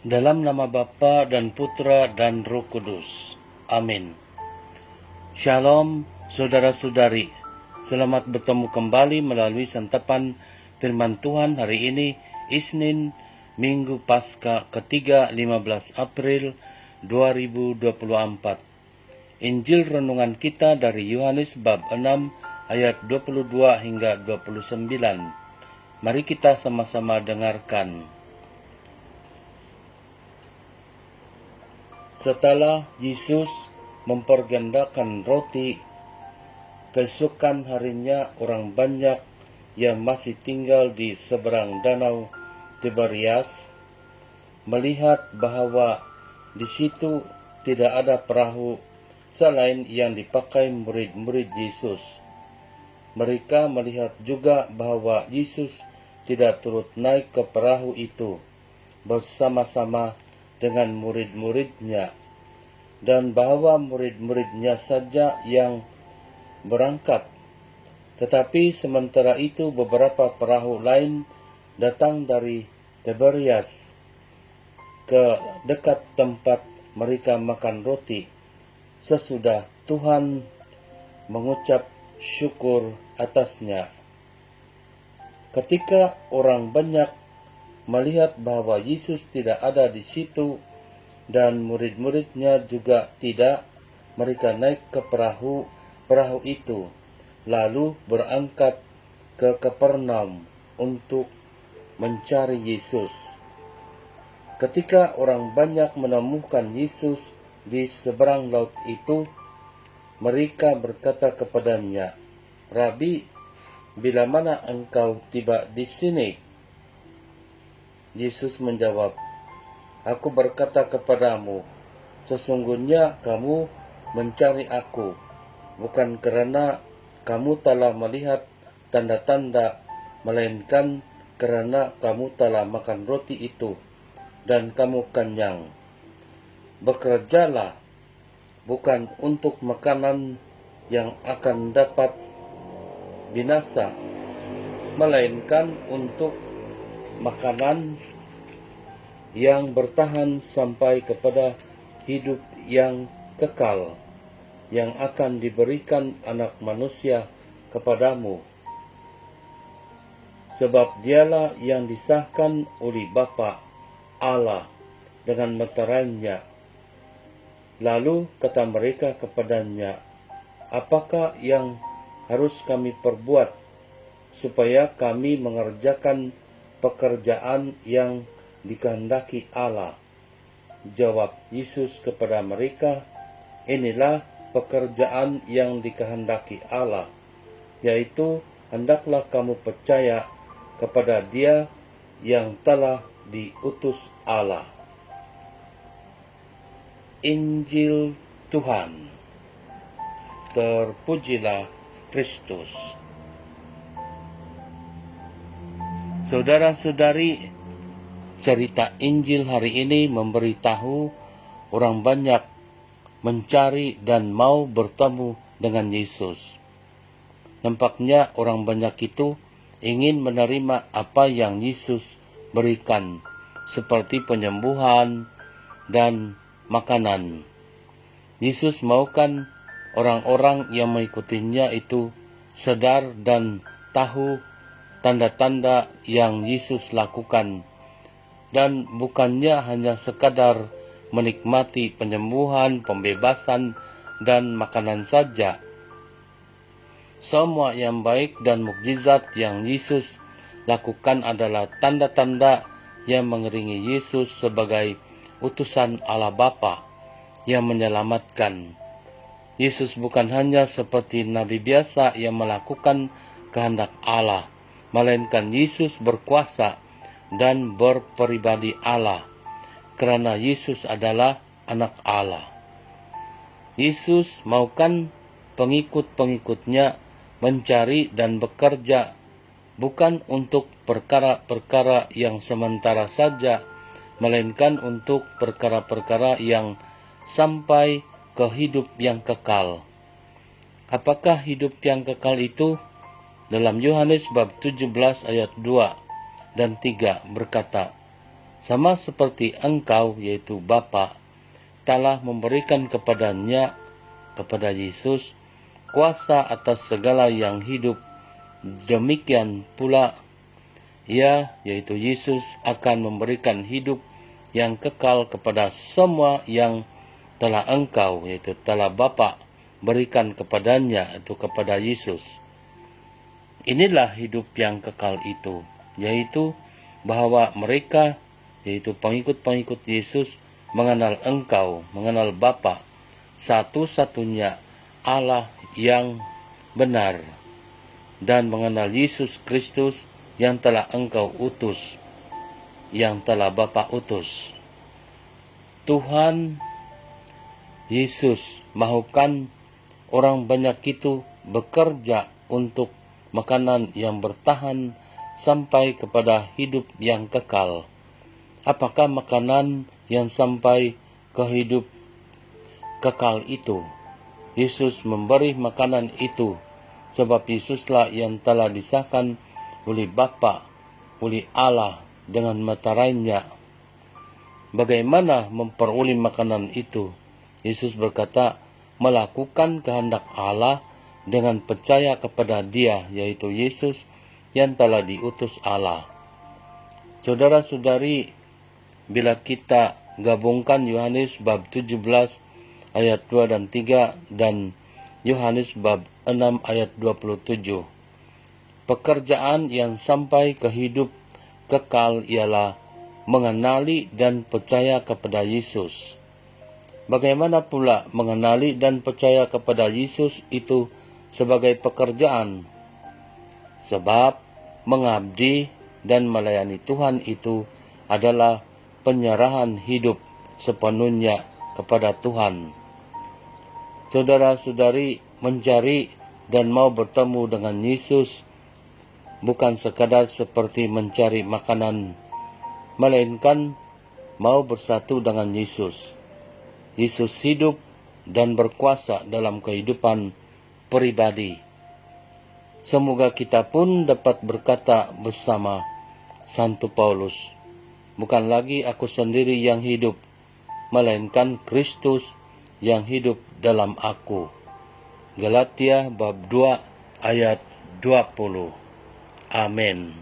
Dalam nama Bapa dan Putra dan Roh Kudus. Amin. Shalom saudara-saudari. Selamat bertemu kembali melalui santapan firman Tuhan hari ini, Isnin, Minggu Paskah ketiga 15 April 2024. Injil renungan kita dari Yohanes bab 6 ayat 22 hingga 29. Mari kita sama-sama dengarkan. Setelah Yesus mempergandakan roti, keesokan harinya orang banyak yang masih tinggal di seberang danau Tiberias melihat bahwa di situ tidak ada perahu selain yang dipakai murid-murid Yesus. Mereka melihat juga bahwa Yesus tidak turut naik ke perahu itu bersama-sama dengan murid-muridnya, dan bahwa murid-muridnya saja yang berangkat. Tetapi sementara itu beberapa perahu lain datang dari Tiberias ke dekat tempat mereka makan roti, sesudah Tuhan mengucap syukur atasnya. Ketika orang banyak melihat bahwa Yesus tidak ada di situ dan murid-muridnya juga tidak, mereka naik ke perahu itu, lalu berangkat ke Kapernaum untuk mencari Yesus. Ketika orang banyak menemukan Yesus di seberang laut itu, mereka berkata kepadanya, "Rabi, bila mana engkau tiba di sini?" Yesus menjawab, "Aku berkata kepadamu, sesungguhnya kamu mencari aku, bukan karena kamu telah melihat tanda-tanda, melainkan karena kamu telah makan roti itu, dan kamu kenyang. Bekerjalah, bukan untuk makanan yang akan dapat binasa, melainkan untuk makanan yang bertahan sampai kepada hidup yang kekal, yang akan diberikan Anak Manusia kepadamu. Sebab dialah yang disahkan oleh Bapa Allah dengan meterainya." Lalu kata mereka kepadanya, "Apakah yang harus kami perbuat supaya kami mengerjakan pekerjaan yang dikehendaki Allah?" Jawab Yesus kepada mereka, "Inilah pekerjaan yang dikehendaki Allah, yaitu hendaklah kamu percaya kepada Dia yang telah diutus Allah." Injil Tuhan. Terpujilah Kristus. Saudara-saudari, cerita Injil hari ini memberitahu orang banyak mencari dan mau bertemu dengan Yesus. Nampaknya orang banyak itu ingin menerima apa yang Yesus berikan, seperti penyembuhan dan makanan. Yesus maukan orang-orang yang mengikutinya itu sadar dan tahu tanda-tanda yang Yesus lakukan, dan bukannya hanya sekadar menikmati penyembuhan, pembebasan, dan makanan saja. Semua yang baik dan mukjizat yang Yesus lakukan adalah tanda-tanda yang mengiringi Yesus sebagai utusan Allah Bapa yang menyelamatkan. Yesus bukan hanya seperti nabi biasa yang melakukan kehendak Allah, melainkan Yesus berkuasa dan berpribadi Allah, karena Yesus adalah Anak Allah. Yesus maukan pengikut-pengikutnya mencari dan bekerja bukan untuk perkara-perkara yang sementara saja, melainkan untuk perkara-perkara yang sampai ke hidup yang kekal. Apakah hidup yang kekal itu? Dalam Yohanes bab 17 ayat 2 dan 3 berkata, sama seperti Engkau, yaitu Bapa, telah memberikan kepadanya, kepada Yesus, kuasa atas segala yang hidup, demikian pula Ia, yaitu Yesus, akan memberikan hidup yang kekal kepada semua yang telah Engkau, yaitu telah Bapa, berikan kepadanya, itu kepada Yesus. Inilah hidup yang kekal itu, yaitu bahwa mereka, yaitu pengikut-pengikut Yesus, mengenal Engkau, mengenal Bapa, satu-satunya Allah yang benar, dan mengenal Yesus Kristus yang telah Engkau utus, yang telah Bapa utus. Tuhan Yesus mahukan orang banyak itu bekerja untuk makanan yang bertahan sampai kepada hidup yang kekal. Apakah makanan yang sampai ke hidup kekal itu? Yesus memberi makanan itu, sebab Yesuslah yang telah disahkan oleh Bapa, oleh Allah dengan meterainya. Bagaimana memperoleh makanan itu? Yesus berkata, melakukan kehendak Allah dengan percaya kepada Dia, yaitu Yesus yang telah diutus Allah. Saudara-saudari, bila kita gabungkan Yohanes bab 17 ayat 2 dan 3 dan Yohanes bab 6 ayat 27, pekerjaan yang sampai ke hidup kekal ialah mengenali dan percaya kepada Yesus. Bagaimana pula mengenali dan percaya kepada Yesus itu sebagai pekerjaan? Sebab mengabdi dan melayani Tuhan itu adalah penyerahan hidup sepenuhnya kepada Tuhan. Saudara-saudari, mencari dan mau bertemu dengan Yesus bukan sekadar seperti mencari makanan, melainkan mau bersatu dengan Yesus. Yesus hidup dan berkuasa dalam kehidupan pribadi. Semoga kita pun dapat berkata bersama Santo Paulus, bukan lagi aku sendiri yang hidup, melainkan Kristus yang hidup dalam aku. Galatia bab 2 ayat 20. Amin.